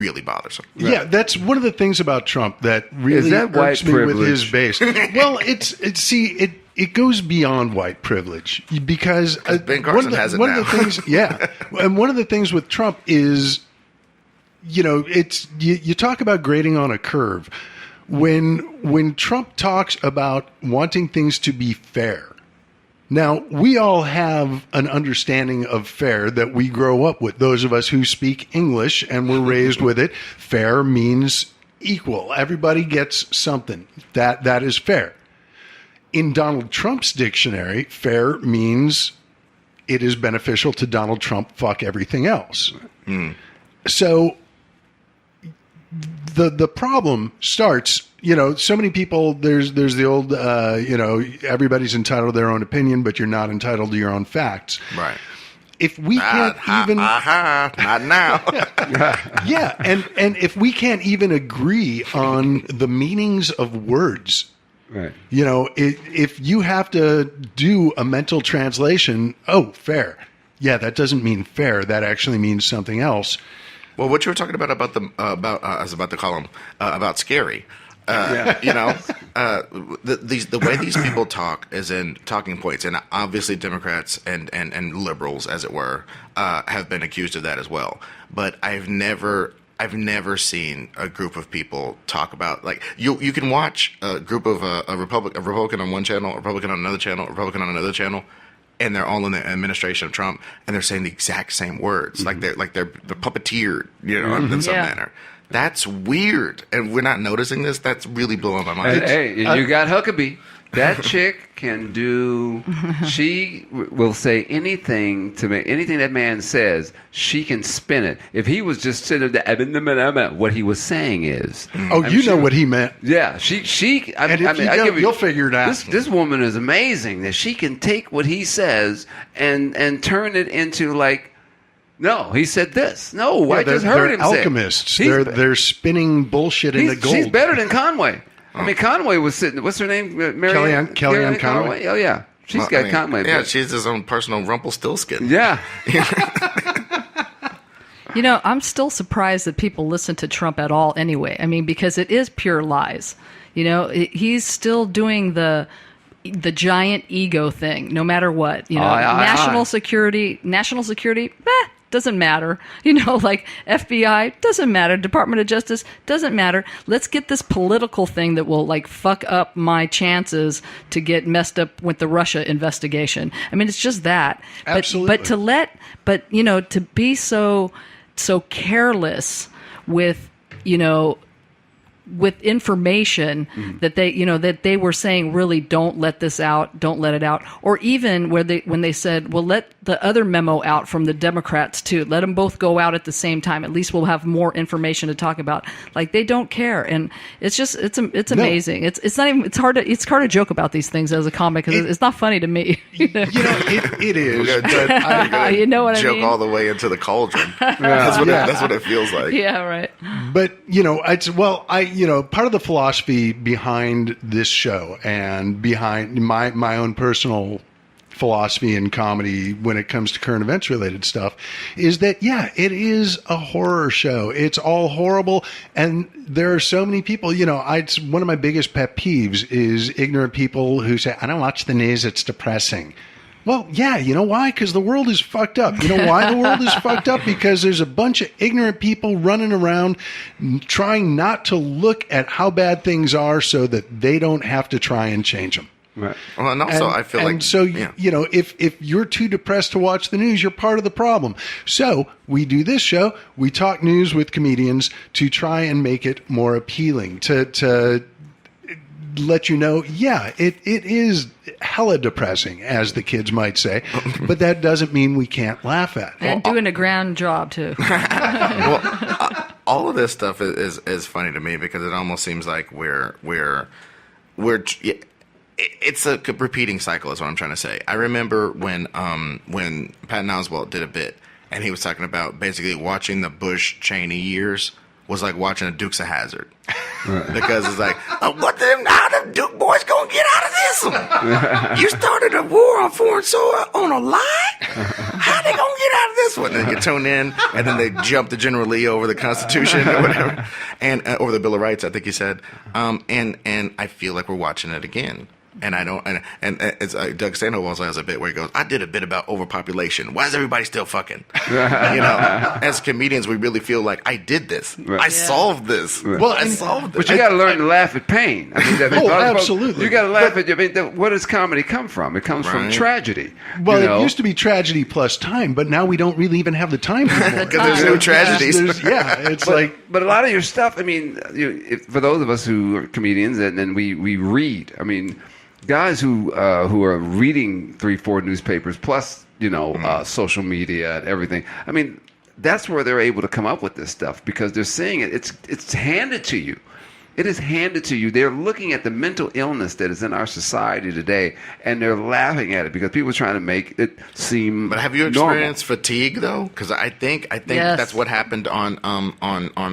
really bothersome. Right. Yeah, that's one of the things about Trump that really irks me with his base. Well, it goes beyond white privilege because Ben Carson has it now. One of the things, yeah, and one of the things with Trump is, it's you talk about grading on a curve. When Trump talks about wanting things to be fair. Now, we all have an understanding of fair that we grow up with. Those of us who speak English and were raised with it, fair means equal. Everybody gets something. That is fair. In Donald Trump's dictionary, fair means it is beneficial to Donald Trump, fuck everything else. Mm. So the problem starts, so many people, there's the old, everybody's entitled to their own opinion, but you're not entitled to your own facts. Right. If we can't even... not now. Yeah, and if we can't even agree on the meanings of words, right? If you have to do a mental translation, fair. Yeah, that doesn't mean fair. That actually means something else. Well, what you were talking about I was about to call him about scary. The way these people talk is in talking points, and obviously Democrats and liberals, as it were, have been accused of that as well. But I've never seen a group of people talk about, like, you can watch a group of a Republican on one channel, a Republican on another channel, a Republican on another channel, and they're all in the administration of Trump, and they're saying the exact same words, mm-hmm. they're puppeteered, in some manner. That's weird, and we're not noticing this. That's really blowing my mind. Hey, you got Huckabee. That chick can do. She will say anything to me. Anything that man says, she can spin it. If he was just sitting there, what he was saying is. Oh, know what he meant. Yeah, you'll figure it out. This woman is amazing that she can take what he says and turn it into like. No, he said this. No, I just heard him say. They're alchemists. They're spinning bullshit into gold. She's better than Conway. I mean, Conway was sitting. What's her name? Kellyanne Conway. Oh yeah, she's got Conway. Yeah, she's his own personal Rumpelstiltskin. Yeah. I'm still surprised that people listen to Trump at all. Anyway, I mean, because it is pure lies. He's still doing the giant ego thing, no matter what. National security. Doesn't matter. Like FBI, doesn't matter. Department of Justice, doesn't matter. Let's get this political thing that will like fuck up my chances to get messed up with the Russia investigation. I mean, it's just that. Absolutely. But to be so careless with, with information that they were saying, really don't let this out, don't let it out, or even when they said, well, let the other memo out from the Democrats too, let them both go out at the same time. At least we'll have more information to talk about. Like, they don't care, and it's amazing. No. It's hard to joke about these things as a comic because it's not funny to me. It is. You know what I mean? Joke all the way into the cauldron. That's what it feels like. Yeah, right. But part of the philosophy behind this show and behind my own personal philosophy in comedy when it comes to current events related stuff is that, it is a horror show. It's all horrible. And there are so many people, it's one of my biggest pet peeves is ignorant people who say, I don't watch the news. It's depressing. Well, yeah, you know why? Because the world is fucked up. You know why the world is fucked up? Because there's a bunch of ignorant people running around trying not to look at how bad things are so that they don't have to try and change them. Right. Well, and also I feel like... So, if you're too depressed to watch the news, you're part of the problem. So we do this show. We talk news with comedians to try and make it more appealing, to let you know, it is hella depressing, as the kids might say, but that doesn't mean we can't laugh at it. And doing a grand job, too. All of this stuff is funny to me because it almost seems like we're it's a repeating cycle is what I'm trying to say. I remember when Patton Oswalt did a bit, and he was talking about basically watching the Bush-Cheney years was like watching a Dukes of Hazzard. Right. Because it's like, how them Duke boys gonna get out of this one? You started a war on foreign soil on a lie? How they gonna get out of this one? And you tune in, and then they jump to General Lee over the Constitution or whatever, and over the Bill of Rights, I think he said. And I feel like we're watching it again. And I don't, and it's Doug Stanhope also has a bit where he goes, I did a bit about overpopulation. Why is everybody still fucking? As comedians, we really feel like I did this. Right. I solved this. Right. Well, I solved this. But you got to learn to laugh at pain. I mean, absolutely. You got to laugh at. I mean, where does comedy come from? It comes from tragedy. Well, it used to be tragedy plus time, but now we don't really even have the time anymore because there's no tragedies. But a lot of your stuff. I mean, for those of us who are comedians and we read. I mean. Guys who are reading 3-4 newspapers plus social media and everything. I mean, that's where they're able to come up with this stuff because they're seeing it. It's handed to you. It is handed to you. They're looking at the mental illness that is in our society today, and they're laughing at it because people are trying to make it seem. But have you experienced fatigue though? Because I think yes. That's what happened on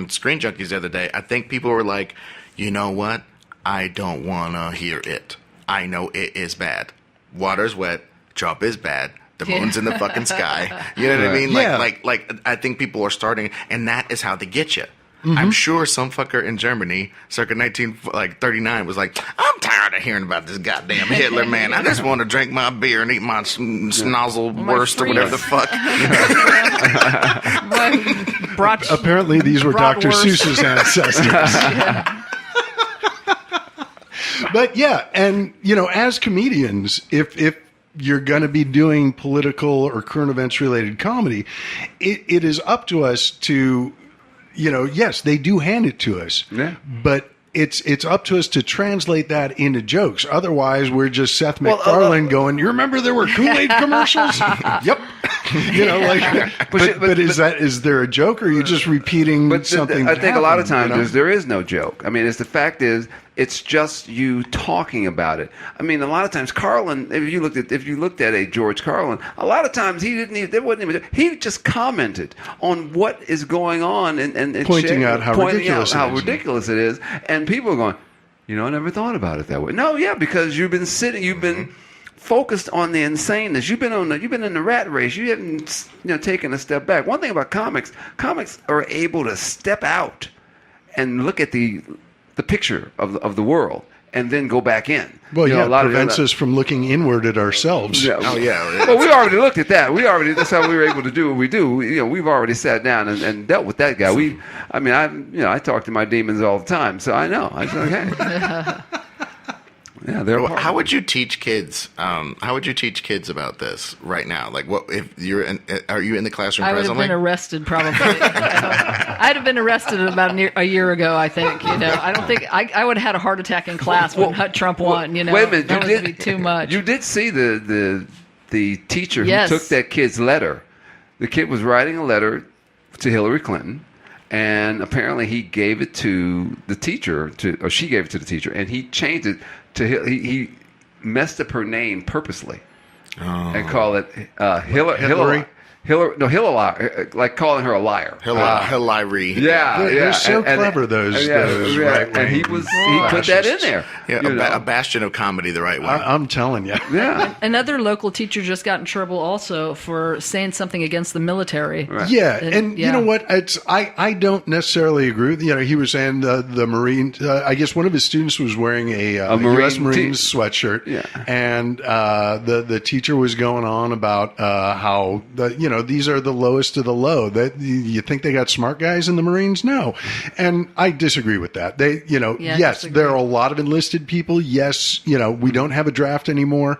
Screen Junkies the other day. I think people were like, you know what? I don't want to hear it. I know it is bad. Water's wet. Trump is bad. The moon's in the fucking sky. You know what I mean? Like I think people are starting, and that is how they get you. Mm-hmm. I'm sure some fucker in Germany, circa 1939, was like, I'm tired of hearing about this goddamn Hitler, man. I just want to drink my beer and eat my schnozzle wurst or whatever the fuck. Apparently, these were Dr. Seuss's ancestors. But yeah, and as comedians, if you're going to be doing political or current events related comedy, it is up to us to, yes, they do hand it to us, but it's up to us to translate that into jokes. Otherwise, we're just Seth MacFarlane going, you remember there were Kool-Aid commercials? Yep. But is there a joke or are you just repeating something? I think a lot of times there is no joke. I mean, the fact is, it's just you talking about it. I mean, a lot of times Carlin, if you looked at a George Carlin, a lot of times he just commented on what is going on and pointing out how ridiculous it is, and people are going, I never thought about it that way. No, yeah, because you've been focused on the insaneness. You've been in the rat race. You haven't taken a step back. One thing about comics are able to step out and look at the picture of the world and then go back in. Well, a lot prevents us from looking inward at ourselves. Yeah. Oh, yeah. Well, we already looked at that. That's how we were able to do what we do. We've already sat down and dealt with that guy. I talk to my demons all the time, so I know. I said, okay. Yeah, how would you teach kids? How would you teach kids about this right now? Like, what if are you in the classroom presently? I would have been arrested probably. I'd have been arrested about a year ago. I think. I don't think I would have had a heart attack in class when Trump won. Wait a minute, that would be too much. You did see the teacher who took that kid's letter. The kid was writing a letter to Hillary Clinton. And apparently he gave it to the teacher, or she gave it to the teacher, and he changed it to he messed up her name purposely and called it Hillary. Hillary, like calling her a liar. Hillary. Yeah, they're so clever. Those right. And he put that in there. Yeah, a bastion of comedy, the right way. I'm telling you. Yeah. Another local teacher just got in trouble also for saying something against the military. Right. Yeah, and you know what? I don't necessarily agree. He was saying the Marine. I guess one of his students was wearing a U.S. Marines sweatshirt, and the teacher was going on about how these are the lowest of the low. That you think they got smart guys in the Marines? No, and I disagree with that. They, yes, there are a lot of enlisted people. Yes, we don't have a draft anymore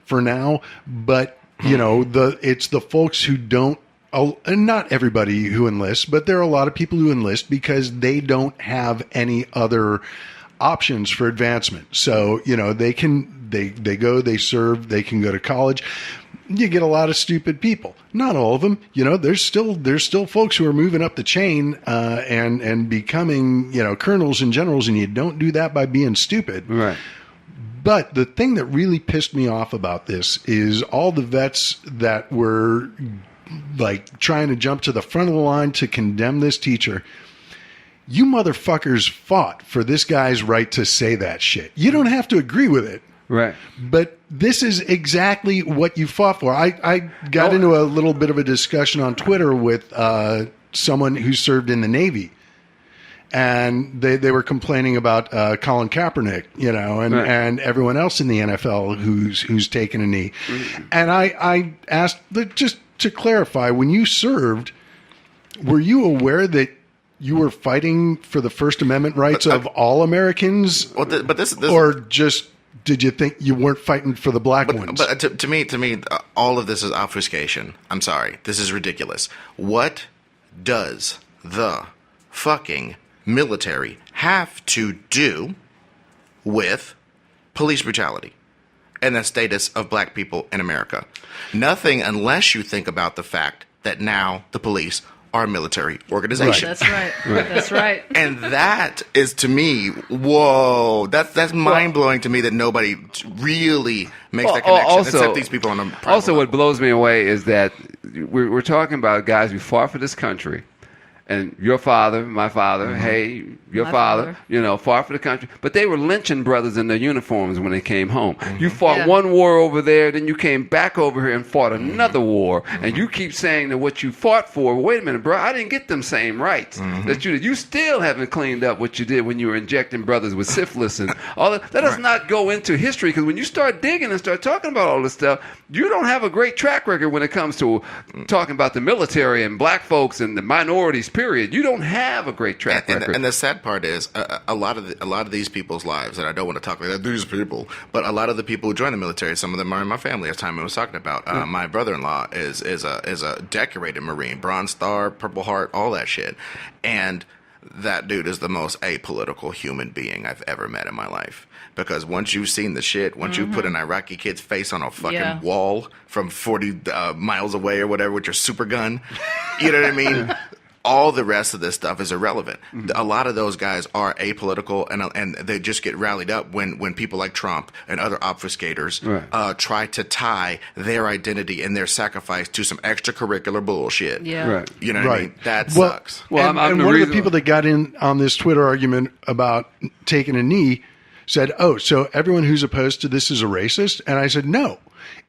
for now, but it's the folks who don't. And not everybody who enlists, but there are a lot of people who enlist because they don't have any other options for advancement. So they go, they serve, they can go to college. You get a lot of stupid people. Not all of them. There's still folks who are moving up the chain and becoming colonels and generals, and you don't do that by being stupid. Right. But the thing that really pissed me off about this is all the vets that were like trying to jump to the front of the line to condemn this teacher. You motherfuckers fought for this guy's right to say that shit. You don't have to agree with it. Right. But this is exactly what you fought for. I got into a little bit of a discussion on Twitter with someone who served in the Navy. And they were complaining about Colin Kaepernick, and everyone else in the NFL who's taken a knee. Mm-hmm. And I asked, just to clarify, when you served, were you aware that you were fighting for the First Amendment rights of all Americans? Well, but this or just did you think you weren't fighting for the black ones? But to me, all of this is obfuscation. I'm sorry. This is ridiculous. What does the fucking military have to do with police brutality and the status of black people in America? Nothing, unless you think about the fact that now the police are a military organization. That's right. That's right. And that is, to me, whoa, that's mind-blowing to me that nobody really makes that connection except these people on the private Also, level. what blows me away is that we're talking about guys who fought for this country. And your father, my father, hey, your father, fought for the country. But they were lynching brothers in their uniforms when they came home. Mm-hmm. You fought one war over there, then you came back over here and fought another war. Mm-hmm. And you keep saying that what you fought for, wait a minute, bro, I didn't get them same rights that you did. You still haven't cleaned up what you did when you were injecting brothers with syphilis and all that. That does not go into history, because when you start digging and start talking about all this stuff, you don't have a great track record when it comes to talking about the military and black folks and the minorities. Period. You don't have a great track record. And the sad part is, a lot of these people's lives, and I don't want to talk like that, these people, but a lot of the people who join the military, some of them are in my family, as Tymon was talking about. My brother-in-law is a decorated Marine, Bronze Star, Purple Heart, all that shit. And that dude is the most apolitical human being I've ever met in my life. Because once you've seen the shit, once you put an Iraqi kid's face on a fucking wall from 40 miles away or whatever with your super gun, you know what I mean? All the rest of this stuff is irrelevant. A lot of those guys are apolitical, and they just get rallied up when people like Trump and other obfuscators try to tie their identity and their sacrifice to some extracurricular bullshit. Yeah. Right. You know what I mean? That Well, sucks. Well, and, I'm and the one of the reason- people that got in on this Twitter argument about taking a knee said, "Oh, so everyone who's opposed to this is a racist?" And I said, "No,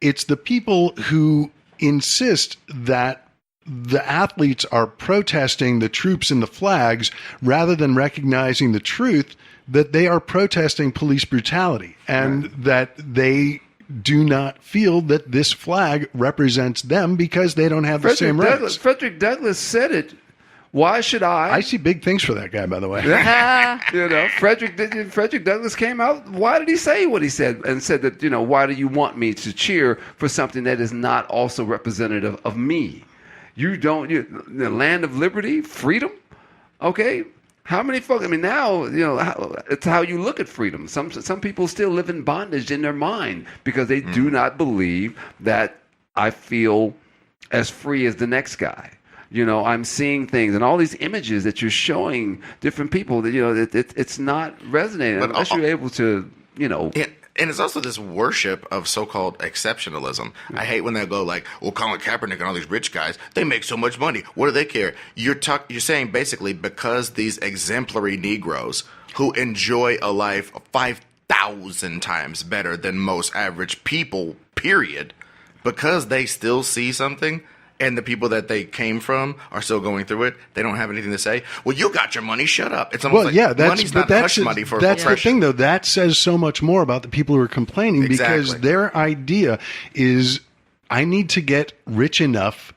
it's the people who insist that the athletes are protesting the troops and the flags rather than recognizing the truth that they are protesting police brutality and that they do not feel that this flag represents them because they don't have the same rights." Frederick Douglass said it. Why should I see big things for that guy, by the way. Frederick Douglass came out. Why did he say what he said? And said that, why do you want me to cheer for something that is not also representative of me? You don't, the land of liberty, freedom, okay? How many folks, now, it's how you look at freedom. Some people still live in bondage in their mind because they do not believe that I feel as free as the next guy. I'm seeing things and all these images that you're showing different people that, it's not resonating unless you're able to, Yeah. And it's also this worship of so-called exceptionalism. I hate when they go like, well, Colin Kaepernick and all these rich guys, they make so much money. What do they care? You're saying basically because these exemplary Negroes who enjoy a life 5,000 times better than most average people, period, because they still see something and the people that they came from are still going through it, they don't have anything to say. Well, you got your money, shut up. It's almost money's not hush money for that's oppression. the thing, though. That says so much more about the people who are complaining because their idea is, I need to get rich enough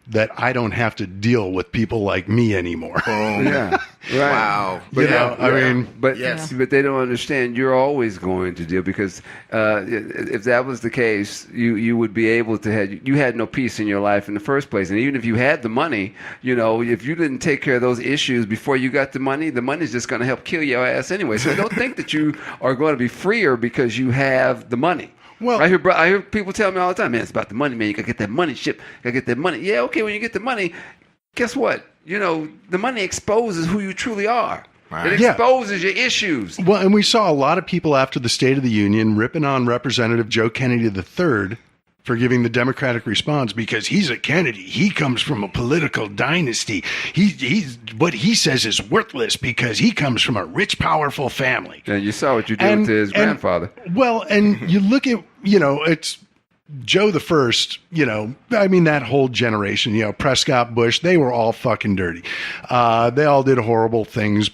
that I don't have to deal with people like me anymore. Boom. Yeah. Right. Wow. But But they don't understand you're always going to deal because if that was the case, you would be able to you had no peace in your life in the first place. And even if you had the money, if you didn't take care of those issues before you got the money's just going to help kill your ass anyway. So don't think that you are going to be freer because you have the money. Well, I hear people tell me all the time, man, it's about the money, man. You got to get that money, Shipp. You got to get that money. Yeah, okay, when you get the money, guess what? The money exposes who you truly are. Right. It exposes your issues. Well, and we saw a lot of people after the State of the Union ripping on Representative Joe Kennedy III for giving the Democratic response because he's a Kennedy. He comes from a political dynasty. He's what he says is worthless because he comes from a rich, powerful family. And you saw what you did to his grandfather. Well, and you look at, it's Joe the First, I mean, that whole generation, Prescott, Bush, they were all fucking dirty. They all did horrible things.